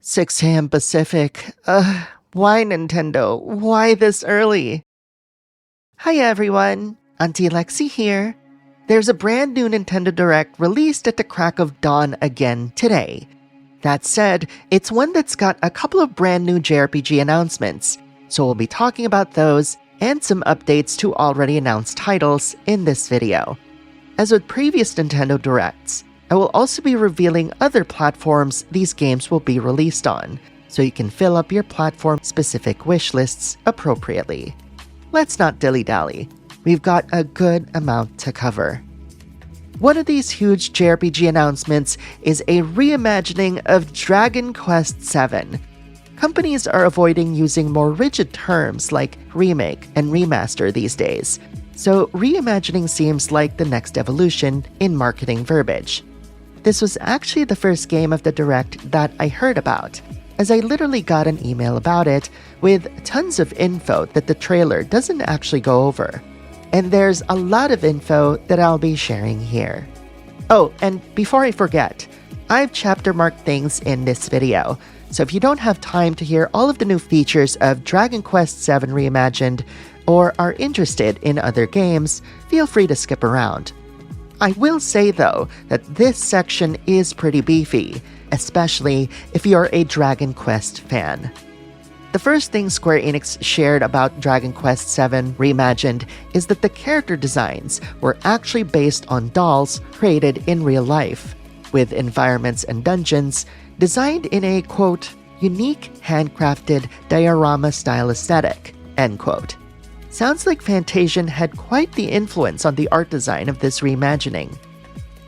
6 a.m. Pacific. Why Nintendo? Why this early? Hi everyone, Auntie Lexi here. There's a brand new Nintendo Direct released at the crack of dawn again today. That said, it's one that's got a couple of brand new JRPG announcements, so we'll be talking about those and some updates to already announced titles in this video. As with previous Nintendo Directs, I will also be revealing other platforms these games will be released on, so you can fill up your platform-specific wishlists appropriately. Let's not dilly-dally. We've got a good amount to cover. One of these huge JRPG announcements is a reimagining of Dragon Quest VII. Companies are avoiding using more rigid terms like remake and remaster these days, so reimagining seems like the next evolution in marketing verbiage. This was actually the first game of the Direct that I heard about, as I literally got an email about it with tons of info that the trailer doesn't actually go over. And there's a lot of info that I'll be sharing here. Oh, and before I forget, I've chapter marked things in this video, so if you don't have time to hear all of the new features of Dragon Quest VII Reimagined, or are interested in other games, feel free to skip around. I will say though that this section is pretty beefy, especially if you're a Dragon Quest fan. The first thing Square Enix shared about Dragon Quest VII Reimagined is that the character designs were actually based on dolls created in real life, with environments and dungeons designed in a, quote, unique handcrafted diorama-style aesthetic, end quote. Sounds like Fantasian had quite the influence on the art design of this reimagining.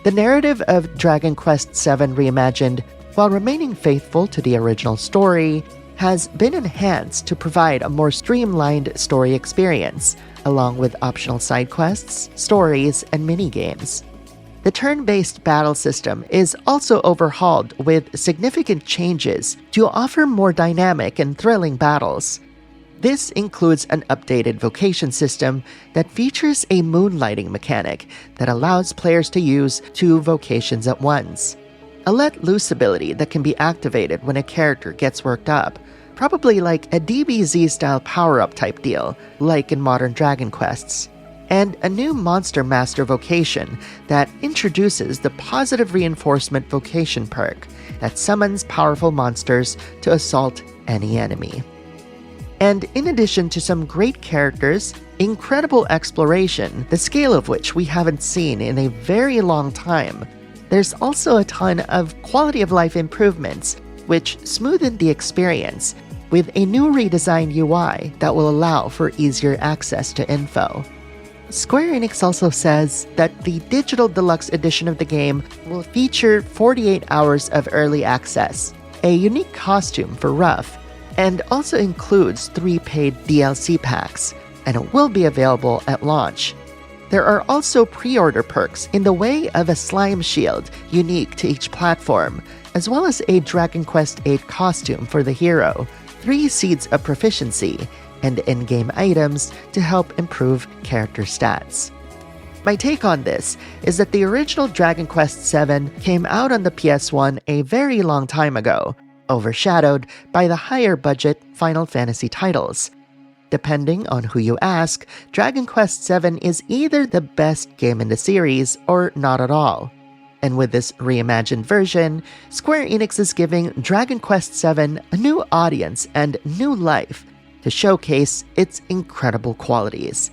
The narrative of Dragon Quest VII Reimagined, while remaining faithful to the original story, has been enhanced to provide a more streamlined story experience, along with optional side quests, stories, and minigames. The turn-based battle system is also overhauled with significant changes to offer more dynamic and thrilling battles. This includes an updated vocation system that features a moonlighting mechanic that allows players to use 2 vocations at once. A let loose ability that can be activated when a character gets worked up, probably like a DBZ-style power-up type deal, like in modern Dragon Quests. And a new Monster Master vocation that introduces the Positive Reinforcement vocation perk that summons powerful monsters to assault any enemy. And in addition to some great characters, incredible exploration, the scale of which we haven't seen in a very long time, there's also a ton of quality of life improvements, which smoothen the experience with a new redesigned UI that will allow for easier access to info. Square Enix also says that the Digital Deluxe edition of the game will feature 48 hours of early access, a unique costume for Ruff, and also includes 3 paid DLC packs, and it will be available at launch. There are also pre-order perks in the way of a slime shield unique to each platform, as well as a Dragon Quest VIII costume for the hero, 3 seeds of proficiency, and in-game items to help improve character stats. My take on this is that the original Dragon Quest VII came out on the PS1 a very long time ago, overshadowed by the higher budget Final Fantasy titles. Depending on who you ask, Dragon Quest VII is either the best game in the series or not at all. And with this reimagined version, Square Enix is giving Dragon Quest VII a new audience and new life to showcase its incredible qualities.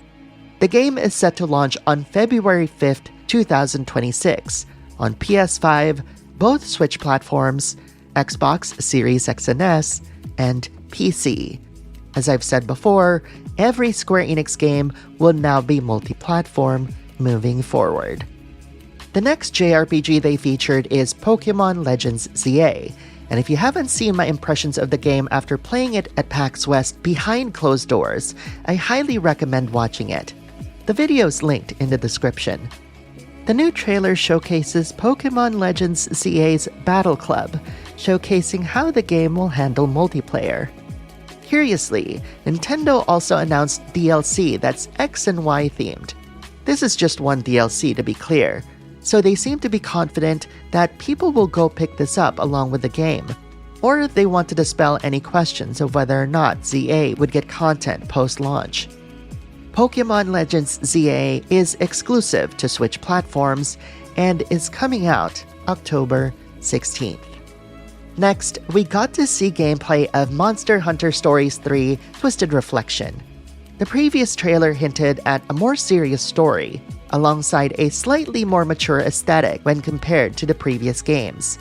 The game is set to launch on February 5th, 2026, on PS5, both Switch platforms, Xbox Series X and S, and PC. As I've said before, every Square Enix game will now be multi-platform moving forward. The next JRPG they featured is Pokémon Legends ZA, and if you haven't seen my impressions of the game after playing it at PAX West behind closed doors, I highly recommend watching it. The video is linked in the description. The new trailer showcases Pokémon Legends ZA's Battle Club, showcasing how the game will handle multiplayer. Curiously, Nintendo also announced DLC that's X and Y themed. This is just one DLC to be clear, so they seem to be confident that people will go pick this up along with the game. or they want to dispel any questions of whether or not ZA would get content post-launch. Pokémon Legends ZA is exclusive to Switch platforms and is coming out October 16th. Next, we got to see gameplay of Monster Hunter Stories 3 Twisted Reflection. The previous trailer hinted at a more serious story, alongside a slightly more mature aesthetic when compared to the previous games.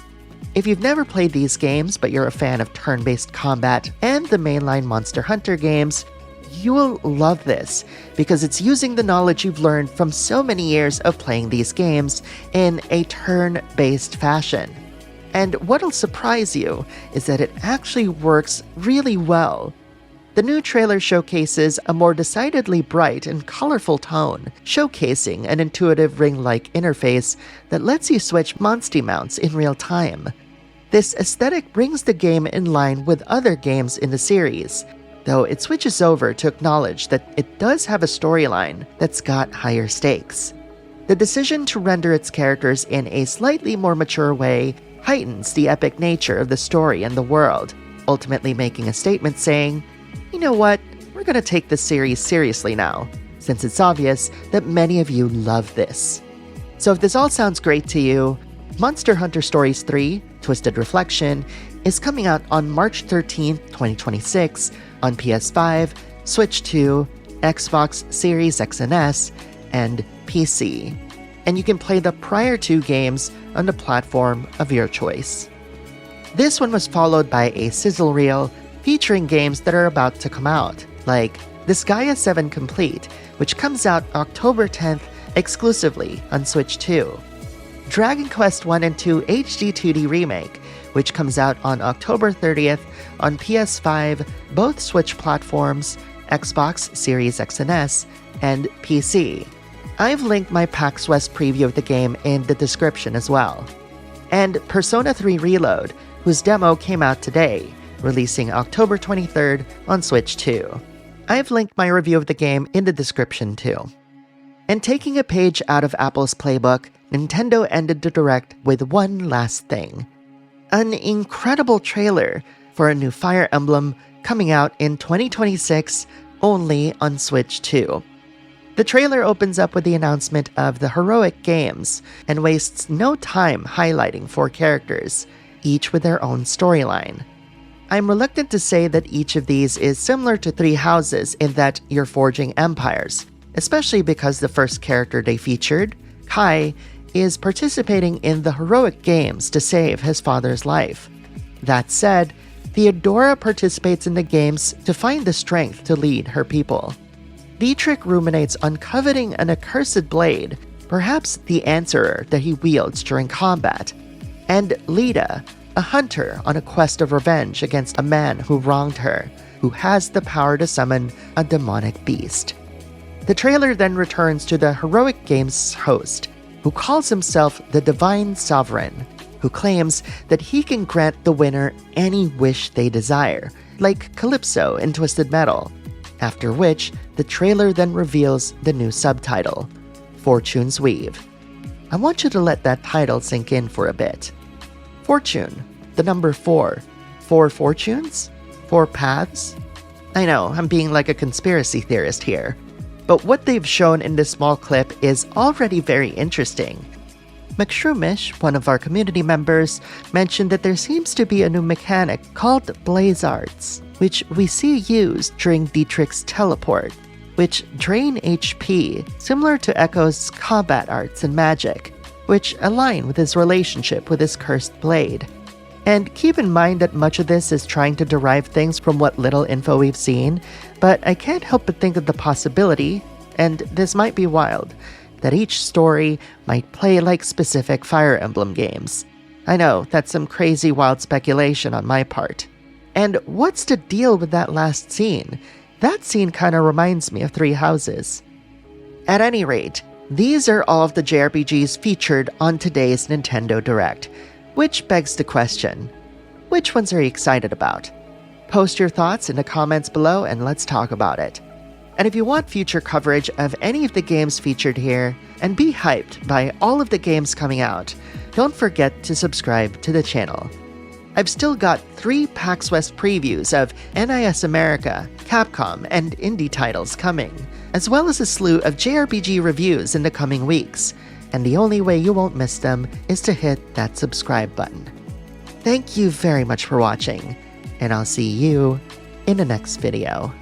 If you've never played these games but you're a fan of turn-based combat and the mainline Monster Hunter games, you will love this, because it's using the knowledge you've learned from so many years of playing these games in a turn-based fashion. And what'll surprise you is that it actually works really well. The new trailer showcases a more decidedly bright and colorful tone, showcasing an intuitive ring-like interface that lets you switch Monstie mounts in real time. This aesthetic brings the game in line with other games in the series, though it switches over to acknowledge that it does have a storyline that's got higher stakes. The decision to render its characters in a slightly more mature way heightens the epic nature of the story and the world, ultimately making a statement saying, "You know what, we're gonna take this series seriously now, since it's obvious that many of you love this." So if this all sounds great to you, Monster Hunter Stories 3 Twisted Reflection is coming out on March 13th, 2026 on PS5, Switch 2, Xbox Series X and S, and PC. And you can play the prior two games on the platform of your choice. This one was followed by a Sizzle Reel featuring games that are about to come out, like Disgaea 7 Complete, which comes out October 10th exclusively on Switch 2. Dragon Quest 1 and 2 HD 2D Remake, which comes out on October 30th on PS5, both Switch platforms, Xbox Series X and S, and PC. I've linked my PAX West preview of the game in the description as well. And Persona 3 Reload, whose demo came out today, releasing October 23rd on Switch 2. I've linked my review of the game in the description too. And taking a page out of Apple's playbook, Nintendo ended the Direct with one last thing. An incredible trailer for a new Fire Emblem coming out in 2026 only on Switch 2. The trailer opens up with the announcement of the Heroic Games and wastes no time highlighting 4 characters, each with their own storyline. I'm reluctant to say that each of these is similar to Three Houses in that you're forging empires, especially because the first character they featured, Kai, is participating in the Heroic Games to save his father's life. That said, Theodora participates in the games to find the strength to lead her people. Dietrich ruminates on coveting an accursed blade, perhaps the answerer that he wields during combat. And Lita, a hunter on a quest of revenge against a man who wronged her, who has the power to summon a demonic beast. The trailer then returns to the Heroic Games host, who calls himself the Divine Sovereign, who claims that he can grant the winner any wish they desire, like Calypso in Twisted Metal, after which the trailer then reveals the new subtitle, Fortune's Weave. I want you to let that title sink in for a bit. Fortune, the number 4. 4 fortunes? 4 paths? I know, I'm being like a conspiracy theorist here, but what they've shown in this small clip is already very interesting. McShroomish, one of our community members, mentioned that there seems to be a new mechanic called Blaze Arts, which we see used during Dietrich's teleport, which drain HP, similar to Echo's combat arts and magic, which align with his relationship with his cursed blade. And keep in mind that much of this is trying to derive things from what little info we've seen, but I can't help but think of the possibility, and this might be wild, that each story might play like specific Fire Emblem games. I know, that's some crazy wild speculation on my part. And what's the deal with that last scene? That scene kinda reminds me of Three Houses. At any rate, these are all of the JRPGs featured on today's Nintendo Direct, which begs the question, which ones are you excited about? Post your thoughts in the comments below and let's talk about it. And if you want future coverage of any of the games featured here, and be hyped by all of the games coming out, don't forget to subscribe to the channel. I've still got 3 PAX West previews of NIS America, Capcom, and indie titles coming, as well as a slew of JRPG reviews in the coming weeks, and the only way you won't miss them is to hit that subscribe button. Thank you very much for watching, and I'll see you in the next video.